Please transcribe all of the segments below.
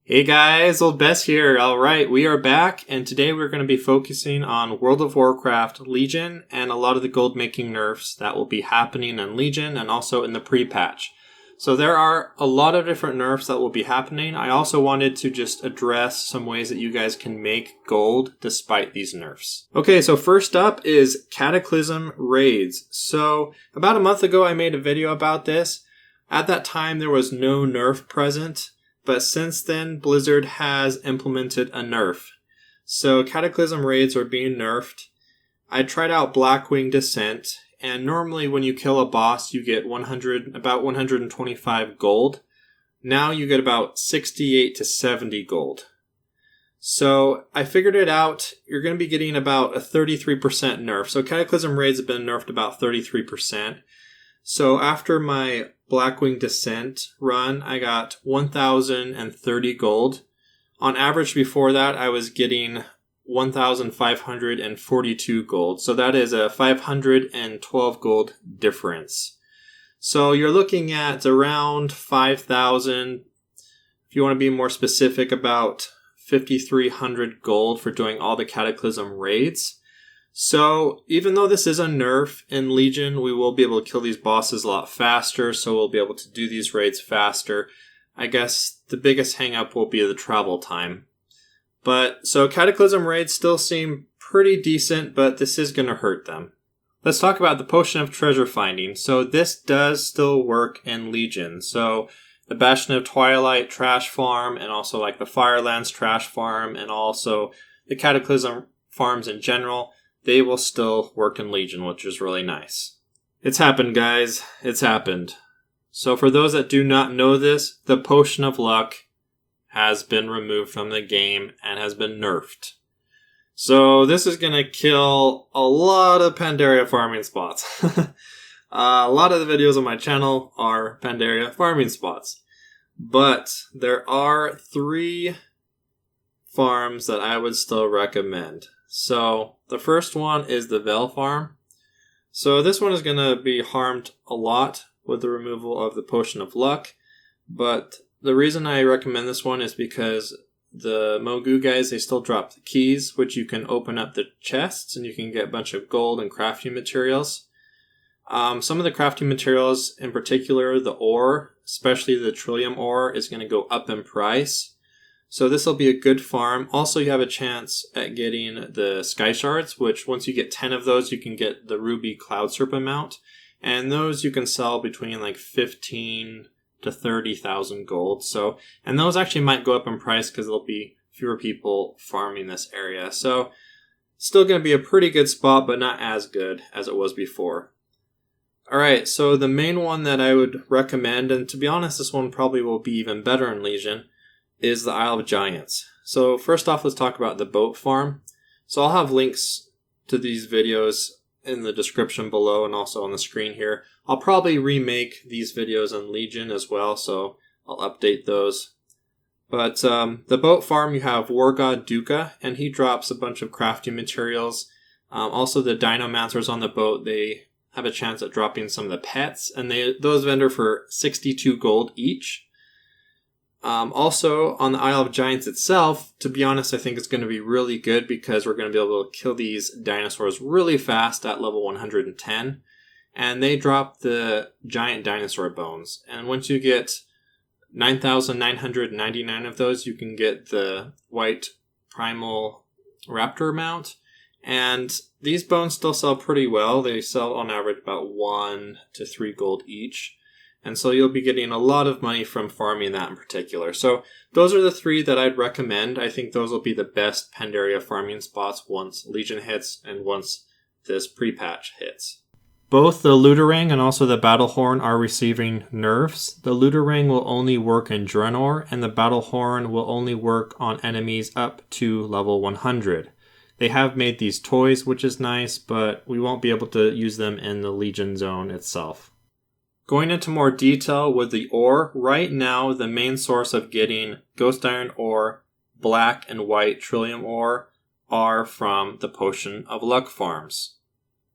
Hey guys, Old Bess here. Alright, we are back, and today we're going to be focusing on World of Warcraft Legion and a lot of the gold making nerfs that will be happening in Legion and also in the pre-patch. So there are a lot of different nerfs that will be happening. I also wanted to just address some ways that you guys can make gold despite these nerfs. Okay, so first up is Cataclysm Raids. So about a month ago I made a video about this. At that time there was no nerf present. But since then, Blizzard has implemented a nerf. So Cataclysm Raids are being nerfed. I tried out Blackwing Descent, and normally when you kill a boss, you get about 125 gold. Now you get about 68 to 70 gold. So I figured it out. You're going to be getting about a 33% nerf. So Cataclysm Raids have been nerfed about 33%. So after my Blackwing Descent run, I got 1,030 gold. On average before that, I was getting 1,542 gold. So that is a 512 gold difference. So you're looking at around 5,000. If you want to be more specific, about 5,300 gold for doing all the Cataclysm Raids. So, even though this is a nerf in Legion, we will be able to kill these bosses a lot faster, so we'll be able to do these raids faster. I guess the biggest hang-up will be the travel time. So Cataclysm Raids still seem pretty decent, but this is going to hurt them. Let's talk about the Potion of Treasure Finding. So this does still work in Legion. So the Bastion of Twilight Trash Farm, and also like the Firelands Trash Farm, and also the Cataclysm Farms in general, they will still work in Legion, which is really nice. It's happened, guys. It's happened. So for those that do not know this, the Potion of Luck has been removed from the game and has been nerfed. So this is going to kill a lot of Pandaria farming spots. A lot of the videos on my channel are Pandaria farming spots. But there are 3 farms that I would still recommend. So the first one is the Vale Farm. So this one is going to be harmed a lot with the removal of the Potion of Luck. But the reason I recommend this one is because the Mogu guys, they still drop the keys, which you can open up the chests and you can get a bunch of gold and crafting materials. Some of the crafting materials, in particular the ore, especially the TRILLIUM ore, is going to go up in price. So this will be a good farm. Also, you have a chance at getting the Sky Shards, which once you get 10 of those, you can get the Ruby Cloud Serpent mount. And those you can sell between like 15 to 30,000 gold. And those actually might go up in price because there'll be fewer people farming this area. So still going to be a pretty good spot, but not as good as it was before. Alright, so the main one that I would recommend, and to be honest, this one probably will be even better in Legion, is the Isle of Giants. So first off, let's talk about the boat farm. So I'll have links to these videos in the description below and also on the screen here. I'll probably remake these videos on Legion as well, so I'll update those. But the boat farm, you have War God Duca, and he drops a bunch of crafting materials. Also the Dinomancers on the boat, they have a chance at dropping some of the pets, and those vendor for 62 gold each. Also, on the Isle of Giants itself, to be honest, I think it's going to be really good because we're going to be able to kill these dinosaurs really fast at level 110. And they drop the giant dinosaur bones. And once you get 9,999 of those, you can get the white primal raptor mount. And these bones still sell pretty well. They sell on average about 1 to 3 gold each. And so you'll be getting a lot of money from farming that in particular. So those are the 3 that I'd recommend. I think those will be the best Pandaria farming spots once Legion hits and once this pre-patch hits. Both the Looterang and also the Battlehorn are receiving nerfs. The Looterang will only work in Draenor, and the Battlehorn will only work on enemies up to level 100. They have made these toys, which is nice, but we won't be able to use them in the Legion zone itself. Going into more detail with the ore, right now the main source of getting Ghost Iron ore, black and white TRILLIUM ore are from the Potion of Luck farms.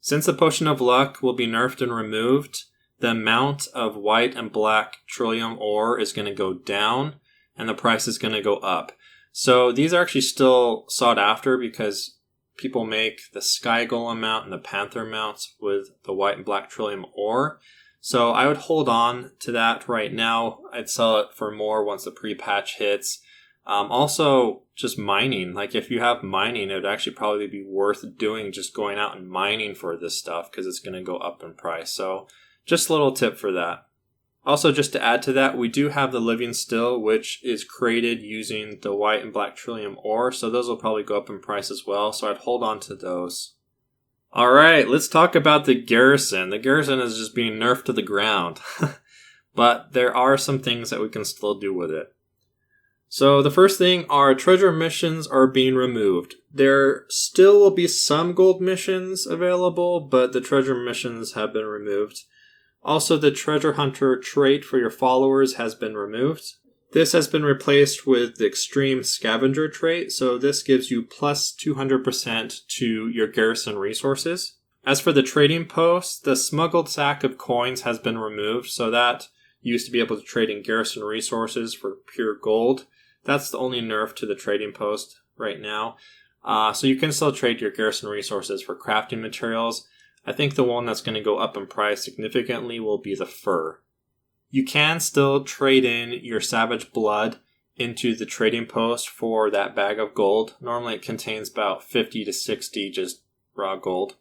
Since the Potion of Luck will be nerfed and removed, the amount of white and black TRILLIUM ore is going to go down, and the price is going to go up. So these are actually still sought after because people make the Sky Golem mount and the Panther mounts with the white and black TRILLIUM ore. So I would hold on to that right now. I'd sell it for more once the pre-patch hits. Also, just mining. Like if you have mining, it would actually probably be worth doing, just going out and mining for this stuff because it's going to go up in price. So just a little tip for that. Also, just to add to that, we do have the Living Still, which is created using the white and black TRILLIUM ore. So those will probably go up in price as well. So I'd hold on to those. All right, let's talk about the Garrison. The Garrison is just being nerfed to the ground. But there are some things that we can still do with it. So the first thing are treasure missions are being removed. There still will be some gold missions available, but the treasure missions have been removed. Also, the treasure hunter trait for your followers has been removed. This has been replaced with the extreme scavenger trait, so this gives you plus 200% to your garrison resources. As for the trading post, the smuggled sack of coins has been removed, so that used to be able to trade in garrison resources for pure gold. That's the only nerf to the trading post right now. So you can still trade your garrison resources for crafting materials. I think the one that's going to go up in price significantly will be the fur. You can still trade in your savage blood into the trading post for that bag of gold. Normally it contains about 50 to 60 just raw gold.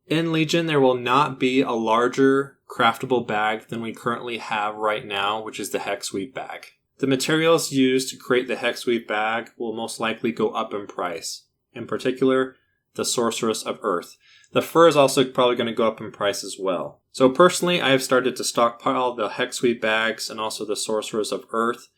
In Legion, there will not be a larger craftable bag than we currently have right now, which is the Hexweave bag. The materials used to create the Hexweave bag will most likely go up in price. In particular, the Sorceress of Earth. The fur is also probably going to go up in price as well. So personally, I have started to stockpile the Hexweave bags and also the Sorceress of Earth.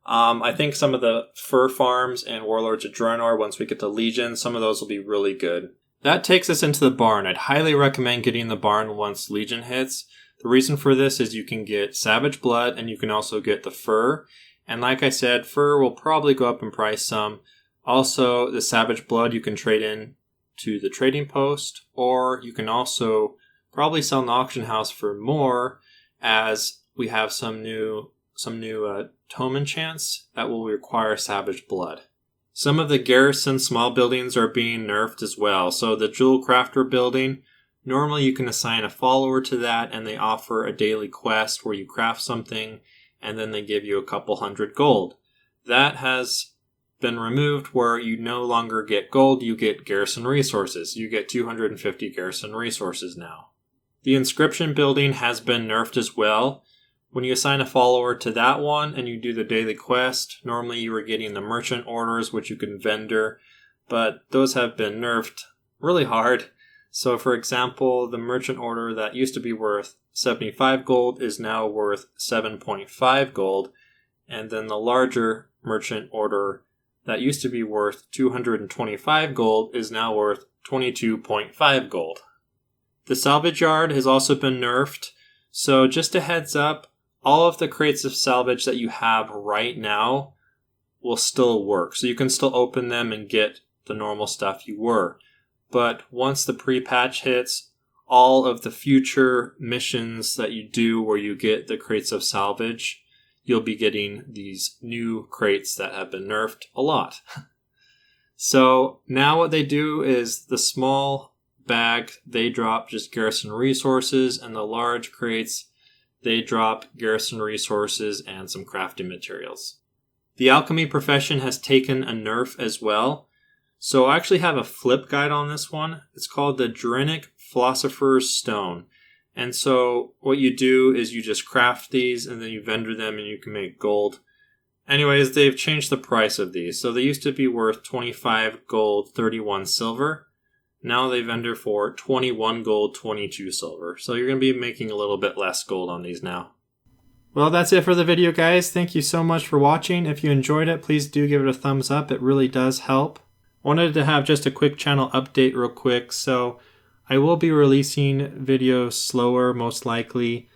I think some of the fur farms and Warlords of Draenor, once we get to Legion, some of those will be really good. That takes us into the barn. I'd highly recommend getting the barn once Legion hits. The reason for this is you can get Savage Blood and you can also get the fur. And like I said, fur will probably go up in price some. Also, the Savage Blood you can trade in to the trading post, or you can also probably sell in the auction house for more, as we have some new tome enchants that will require Savage Blood. Some of the garrison small buildings are being nerfed as well. So the Jewel Crafter building, normally you can assign a follower to that and they offer a daily quest where you craft something and then they give you a couple hundred gold. That has been removed where you no longer get gold, you get garrison resources. You get 250 garrison resources now. The inscription building has been nerfed as well. When you assign a follower to that one and you do the daily quest, normally you were getting the merchant orders, which you can vendor, but those have been nerfed really hard. So for example, the merchant order that used to be worth 75 gold is now worth 7.5 gold, and then the larger merchant order that used to be worth 225 gold is now worth 22.5 gold. The salvage yard has also been nerfed, so just a heads up, all of the crates of salvage that you have right now will still work. So you can still open them and get the normal stuff you were. But once the pre-patch hits, all of the future missions that you do where you get the crates of salvage, you'll be getting these new crates that have been nerfed a lot. So now what they do is the small bag, they drop just garrison resources, and the large crates, they drop garrison resources and some crafting materials. The alchemy profession has taken a nerf as well. So I actually have a flip guide on this one. It's called the Drinic Philosopher's Stone. And so what you do is you just craft these and then you vendor them and you can make gold. Anyways, they've changed the price of these. So they used to be worth 25 gold, 31 silver. Now they vendor for 21 gold, 22 silver. So you're going to be making a little bit less gold on these now. Well, that's it for the video, guys. Thank you so much for watching. If you enjoyed it, please do give it a thumbs up. It really does help. Wanted to have just a quick channel update real quick. So I will be releasing videos slower, most likely,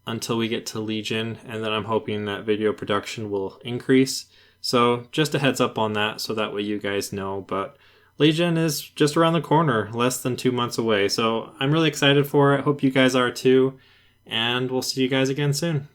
until we get to Legion. And then I'm hoping that video production will increase. So just a heads up on that so that way you guys know. But Legion is just around the corner, less than 2 months away. So I'm really excited for it. Hope you guys are too. And we'll see you guys again soon.